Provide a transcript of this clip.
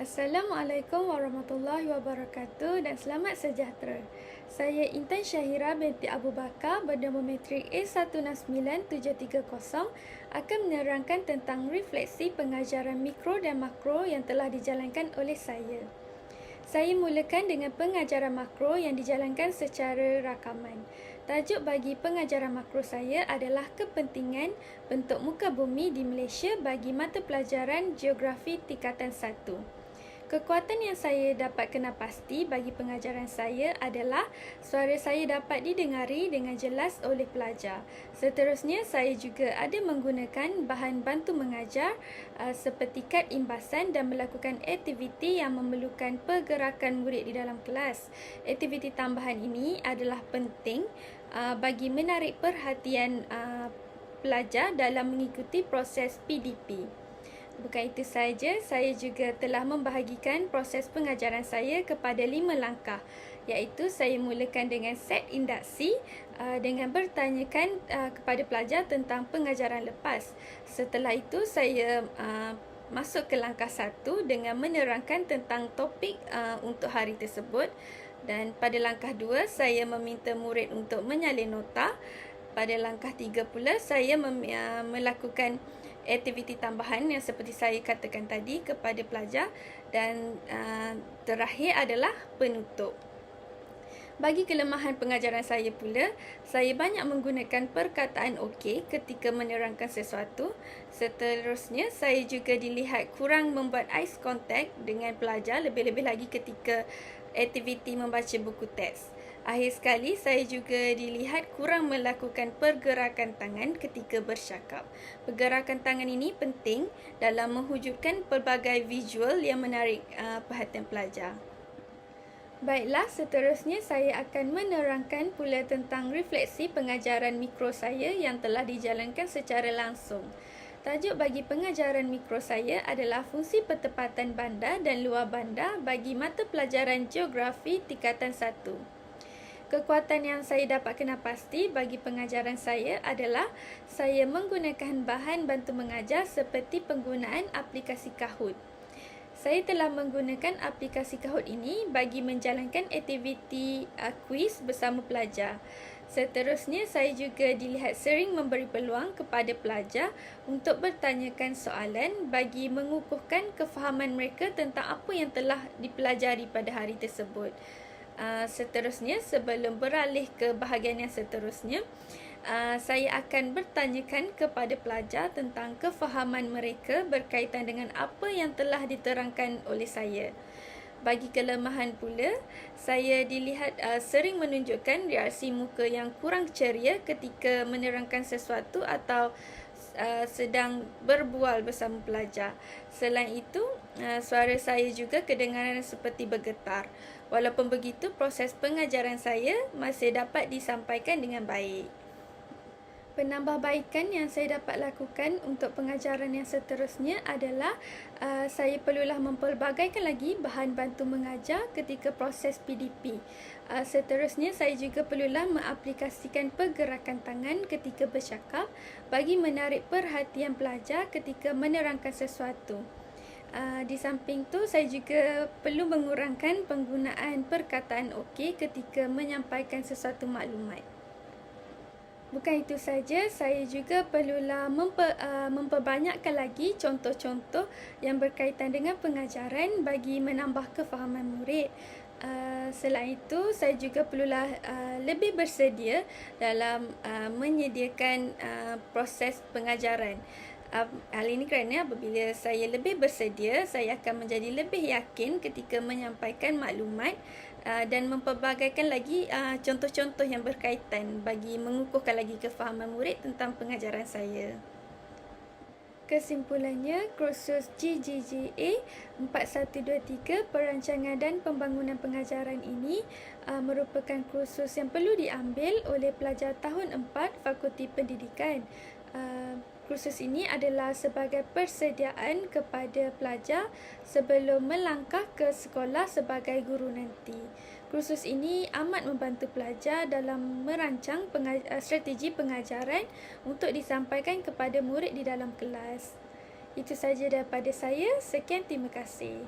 Assalamualaikum warahmatullahi wabarakatuh dan selamat sejahtera. Saya Intan Syahira binti Abu Bakar bernama matrik A169-730 akan menerangkan tentang refleksi pengajaran mikro dan makro yang telah dijalankan oleh saya. Saya mulakan dengan pengajaran makro yang dijalankan secara rakaman. Tajuk bagi pengajaran makro saya adalah kepentingan bentuk muka bumi di Malaysia bagi mata pelajaran Geografi tingkatan 1. Kekuatan yang saya dapat kenal pasti bagi pengajaran saya adalah suara saya dapat didengari dengan jelas oleh pelajar. Seterusnya, saya juga ada menggunakan bahan bantu mengajar seperti kad imbasan dan melakukan aktiviti yang memerlukan pergerakan murid di dalam kelas. Aktiviti tambahan ini adalah penting bagi menarik perhatian pelajar dalam mengikuti proses PDP. Bukan itu sahaja, saya juga telah membahagikan proses pengajaran saya kepada 5 langkah, iaitu saya mulakan dengan set induksi dengan bertanyakan kepada pelajar tentang pengajaran lepas. Setelah itu, saya masuk ke langkah 1 dengan menerangkan tentang topik untuk hari tersebut. Dan pada langkah 2, saya meminta murid untuk menyalin nota. Pada langkah 3 pula, saya melakukan aktiviti tambahan yang seperti saya katakan tadi kepada pelajar, dan terakhir adalah penutup. Bagi kelemahan pengajaran saya pula, saya banyak menggunakan perkataan okey ketika menerangkan sesuatu. Seterusnya, saya juga dilihat kurang membuat eye contact dengan pelajar, lebih-lebih lagi ketika aktiviti membaca buku teks. Akhir sekali, saya juga dilihat kurang melakukan pergerakan tangan ketika bercakap. Pergerakan tangan ini penting dalam mewujudkan pelbagai visual yang menarik perhatian pelajar. Baiklah, seterusnya saya akan menerangkan pula tentang refleksi pengajaran mikro saya yang telah dijalankan secara langsung. Tajuk bagi pengajaran mikro saya adalah fungsi pertempatan bandar dan luar bandar bagi mata pelajaran Geografi tingkatan 1. Kekuatan yang saya dapat kenal pasti bagi pengajaran saya adalah saya menggunakan bahan bantu mengajar seperti penggunaan aplikasi Kahoot. Saya telah menggunakan aplikasi Kahoot ini bagi menjalankan aktiviti kuis bersama pelajar. Seterusnya, saya juga dilihat sering memberi peluang kepada pelajar untuk bertanyakan soalan bagi mengukuhkan kefahaman mereka tentang apa yang telah dipelajari pada hari tersebut. Seterusnya, sebelum beralih ke bahagian yang seterusnya, saya akan bertanyakan kepada pelajar tentang kefahaman mereka berkaitan dengan apa yang telah diterangkan oleh saya. Bagi kelemahan pula, saya dilihat sering menunjukkan reaksi muka yang kurang ceria ketika menerangkan sesuatu atau sedang berbual bersama pelajar. Selain itu, suara saya juga kedengaran seperti bergetar. Walaupun begitu, proses pengajaran saya masih dapat disampaikan dengan baik. Penambahbaikan yang saya dapat lakukan untuk pengajaran yang seterusnya adalah saya perlulah mempelbagaikan lagi bahan bantu mengajar ketika proses PDP. Seterusnya, saya juga perlulah mengaplikasikan pergerakan tangan ketika bercakap bagi menarik perhatian pelajar ketika menerangkan sesuatu. Di samping tu, saya juga perlu mengurangkan penggunaan perkataan okey ketika menyampaikan sesuatu maklumat. Bukan itu saja, saya juga perlulah memperbanyakkan lagi contoh-contoh yang berkaitan dengan pengajaran bagi menambah kefahaman murid. Selain itu, saya juga perlulah lebih bersedia dalam menyediakan proses pengajaran. Hal ini kerana apabila saya lebih bersedia, saya akan menjadi lebih yakin ketika menyampaikan maklumat dan mempelbagaikan lagi contoh-contoh yang berkaitan bagi mengukuhkan lagi kefahaman murid tentang pengajaran saya. Kesimpulannya, kursus GGGA 4123 Perancangan dan Pembangunan Pengajaran ini merupakan kursus yang perlu diambil oleh pelajar tahun 4 Fakulti Pendidikan. Kursus ini adalah sebagai persediaan kepada pelajar sebelum melangkah ke sekolah sebagai guru nanti. Kursus ini amat membantu pelajar dalam merancang strategi pengajaran untuk disampaikan kepada murid di dalam kelas. Itu sahaja daripada saya. Sekian, terima kasih.